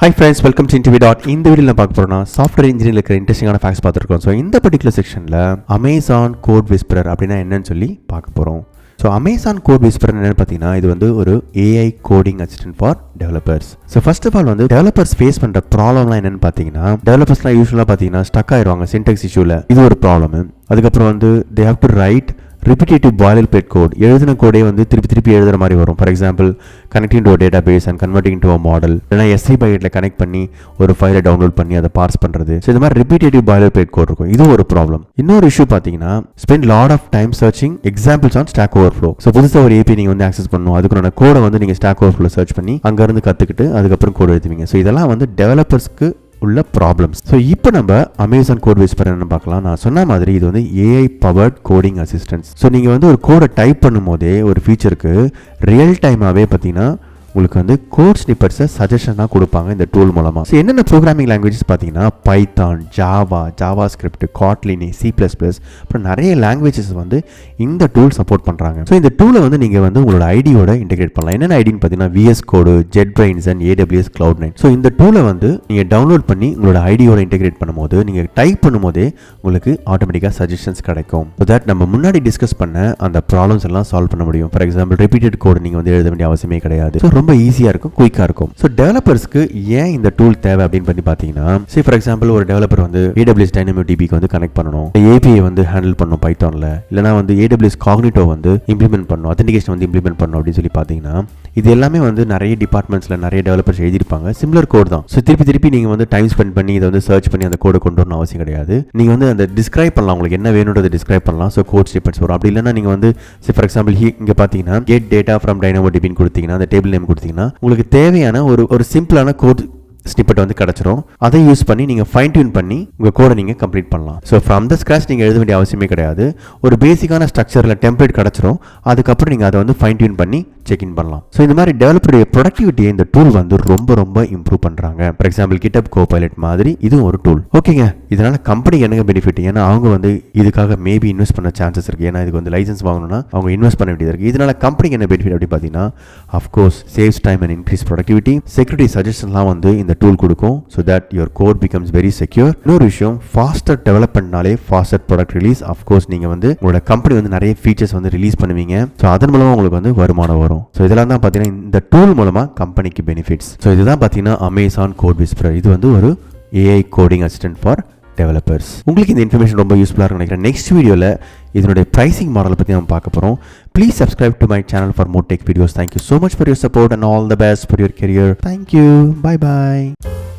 Hi friends, welcome to InterviewDOT. இந்த வீடியோல பார்க்க போறோம்னா சாஃப்ட்வேர் இன்ஜினியரிங்ல இருக்கிற இன்ட்ரெஸ்டிங்கான ஃபேக்ட்ஸ் பார்த்துருக்கோம். ஸோ இந்த பர்டிகுலர் செக்ஷனில் அமேசான் CodeWhisperer அப்படின்னா என்னன்னு சொல்லி பார்க்க போகிறோம். ஸோ அமேசான் CodeWhisperer என்னென்னு பார்த்தீங்கன்னா இது வந்து ஒரு AI coding assistant for developers. So first of all வந்து டெவலப்பர்ஸ் ஃபேஸ் பண்ணுற ப்ராப்ளம்லாம் என்னென்னு பார்த்தீங்கன்னா டெவலப்பர்ஸ்லாம் யூஸ்வலாக பார்த்தீங்கன்னா ஸ்டக் ஆயிடுவாங்க சின்டெக்ஸ் இஷ்யூவில். இது ஒரு ப்ராப்ளம். அதுக்கப்புறம் வந்து they have to write repetitive boilerplate code, எழுதின கோடே வந்து திருப்பி எழுதுற மாதிரி வரும். For example connecting to database and converting to a model, இல்லைனா எஸ்ஐ பக்கெட்டில் கனெக்ட் பண்ணி ஒரு ஃபைலை டவுன்லோட் பண்ணி அதை பார்ஸ் பண்ணுறது. ஸோ இந்த மாதிரி ரிப்பிட்டேட்டிவ் பாய்லர்பிளேட் கோட் இருக்கும். இது ஒரு ப்ராப்ளம். இன்னொரு இஷ்யூ பார்த்தீங்கன்னா spend lot of time searching examples on stack overflow. So புதுசாக ஒரு ஏபி நீங்கள் வந்து ஆக்சஸ் பண்ணணும், அதுக்குள்ள கோடை வந்து நீங்கள் ஸ்டாக் ஓவர்ஃப்ளோ சர்ச் பண்ணி அங்கேருந்து கற்றுக்கிட்டு அதுக்கப்புறம் கோட் எழுதுவீங்க. ஸோ இதெல்லாம் வந்து டெவலப்பர்ஸ்க்கு உள்ள ப்ராப்ளம்ஸ். ஸோ இப்போ நம்ம அமேசான் CodeWhisperer பார்க்கலாம். நான் சொன்ன மாதிரி இது வந்து AI powered coding assistance. So நீங்கள் வந்து ஒரு கோடை டைப் பண்ணும் போதே ஒரு ஃபீச்சருக்கு ரியல் டைமாகவே பார்த்தீங்கன்னா உங்களுக்கு வந்து கோட் ஸ்னிப்பர்ஸை சஜஷனாக கொடுப்பாங்க இந்த டூல் மூலமாக. ஸோ என்னென்ன ப்ரோக்ராமிங் லாங்குவேஜஸ் பார்த்தீங்கன்னா பைத்தான், ஜாவாஸ்கிரிப்ட், காட்லின், C++, அப்புறம் நிறைய லாங்குவேஜஸ் வந்து இந்த டூல் சப்போர்ட் பண்ணுறாங்க. ஸோ இந்த டூலை வந்து நீங்கள் வந்து உங்களோட ஐடியோட இன்டெகிரேட் பண்ணலாம். என்னென்ன ஐடின்னு பார்த்தீங்கன்னா VS Code, JetBrains and AWS Cloud9. So இந்த டூலை வந்து நீங்கள் டவுன்லோட் பண்ணி உங்களோட ஐடியோட இன்டெகிரேட் பண்ணும்போது நீங்கள் டைப் பண்ணும்போதே உங்களுக்கு ஆட்டோமேட்டிக்காக சஜஷன்ஸ் கிடைக்கும். ஸோ தட் நம்ம முன்னாடி டிஸ்கஸ் பண்ண அந்த ப்ராப்ளம்ஸ் எல்லாம் சால்வ் பண்ண முடியும். ஃபார் எக்ஸாம்பிள் ரிப்பீட்டட் கோட் நீங்கள் வந்து எழுத வேண்டிய அவசியமே கிடையாது. ரொம்ப ஈஸியாக இருக்கும், குயிக்காக இருக்கும். ஸோ டெவலப்பர்ஸ்க்கு ஏன் இந்த டூல் தேவை அப்படின்னு பண்ணி பார்த்தீங்கன்னா ஃபார் எக்ஸாம்பிள் ஒரு டெவலப்பர் வந்து AWS DynamoDBக்கு வந்து கனெக்ட் பண்ணணும், API வந்து ஹேண்டில் பண்ணணும் பைத்தானில், இல்லைனா வந்து AWS Cognito வந்து இம்ப்ளிமெண்ட் பண்ணணும், அத்தென்டிகேஷன் வந்து இம்ப்ளிமெண்ட் பண்ணணும் அப்படின்னு சொல்லி பார்த்தீங்கன்னா இது எல்லாமே வந்து நிறைய டிபார்ட்மெண்ட்ஸில் நிறைய டெவலப்பர்ஸ் எழுதியிருப்பாங்க. சிமிலர் கோட் தான். ஸோ திருப்பி நீங்கள் வந்து டைம் ஸ்பெண்ட் பண்ணி இதை வந்து சர்ச் பண்ணி அந்த கோடை கொண்டு வரணும் அவசியம் கிடையாது. நீங்கள் வந்து அந்த டிஸ்கிரைப் பண்ணலாம், உங்களுக்கு என்ன வேணுன்றதை டிஸ்கிரைப் பண்ணலாம். ஸோ கோட் ஸ்னிப்பெட்ஸ் வரும். அப்படி இல்லைன்னா நீங்கள் வந்து ஃபார் எக்ஸாம்பிள் இங்கே பார்த்தீங்கன்னா கெட் டேட்டா ஃப்ரம் DynamoDBன்னு கொடுத்தீங்கன்னா அந்த டேபிள் நேம் கொடுத்தீங்கன்னா உங்களுக்கு தேவையான ஒரு சிம்பிளான கோட் ஸ்னிப்பெட் வந்து கிடைச்சிரும். அதை யூஸ் பண்ணி நீங்கள் ஃபைன் டியூன் பண்ணி உங்கள் கோடை நீங்கள் கம்ப்ளீட் பண்ணலாம். ஸோ ஃப்ரம் த ஸ்க்ராச் நீங்கள் எழுத வேண்டிய அவசியமே கிடையாது. ஒரு பேசிக்கான ஸ்ட்ரக்சரில் டெம்ப்ளேட் கிடைச்சிரும். அதுக்கப்புறம் நீங்கள் அதை வந்து ஃபைன் டியூன் பண்ணி செக்இன் பண்ணலாம். ஸோ இந்த மாதிரி டெவலப்பருடைய ப்ரொடக்டிவிட்டியை இந்த டூல் வந்து ரொம்ப இம்ப்ரூவ் பண்ணுறாங்க. ஃபார் எக்ஸாம்பிள் GitHub Copilot மாதிரி இதுவும் ஒரு டூல். ஓகேங்க, இதனால கம்பெனிக்கு என்ன பெனிஃபிட்? ஏன்னா அவங்க வந்து இதுக்காக மேபி இன்வெஸ்ட் பண்ண சான்சஸ் இருக்குது. ஏன்னா இதுக்கு வந்து லைசன்ஸ் வாங்கணும்னா அவங்க இன்வெஸ்ட் பண்ண வேண்டியது இருக்குது. இதனால கம்பெனிக்கு என்ன பெனிஃபிட் அப்படின்னு பார்த்தீங்கன்னா of course saves time and increase productivity. Security சஜஷன்லாம் வந்து இந்த டூல் கொடுக்கும். So that your code becomes very secure. இன்னொரு விஷயம், ஃபாஸ்டர் டெவலப்மெண்ட்னாலே ஃபாஸ்டர் ப்ராடக்ட் ரிலீஸ். அஃப்கோர்ஸ் நீங்கள் வந்து உங்களோட கம்பெனி வந்து நிறைய ஃபீச்சர்ஸ் வந்து ரிலீஸ் பண்ணுவீங்க. ஸோ அதன் மூலமாக உங்களுக்கு வந்து வருமானம் வரும். ஸோ இதெல்லாம் தான் பார்த்தீங்கன்னா இந்த டூல் மூலமாக கம்பெனிக்கு பெனிஃபிட்ஸ். ஸோ இதுதான் பார்த்தீங்கன்னா அமேசான் CodeWhisperer. இது வந்து ஒரு AI coding assistant for developers. உங்களுக்கு இந்த இன்ஃபர்மேஷன் ரொம்ப யூஸ்ஃபுல்லாக இருக்கும் நினைக்கிறேன். நெக்ஸ்ட் வீடியோவில் இதனுடைய ப்ரைசிங் மாடலை பற்றி நம்ம பார்க்க போகிறோம். Please subscribe to my channel for more tech videos. Thank you so much for your support and all the best for your career. Thank you. Bye bye.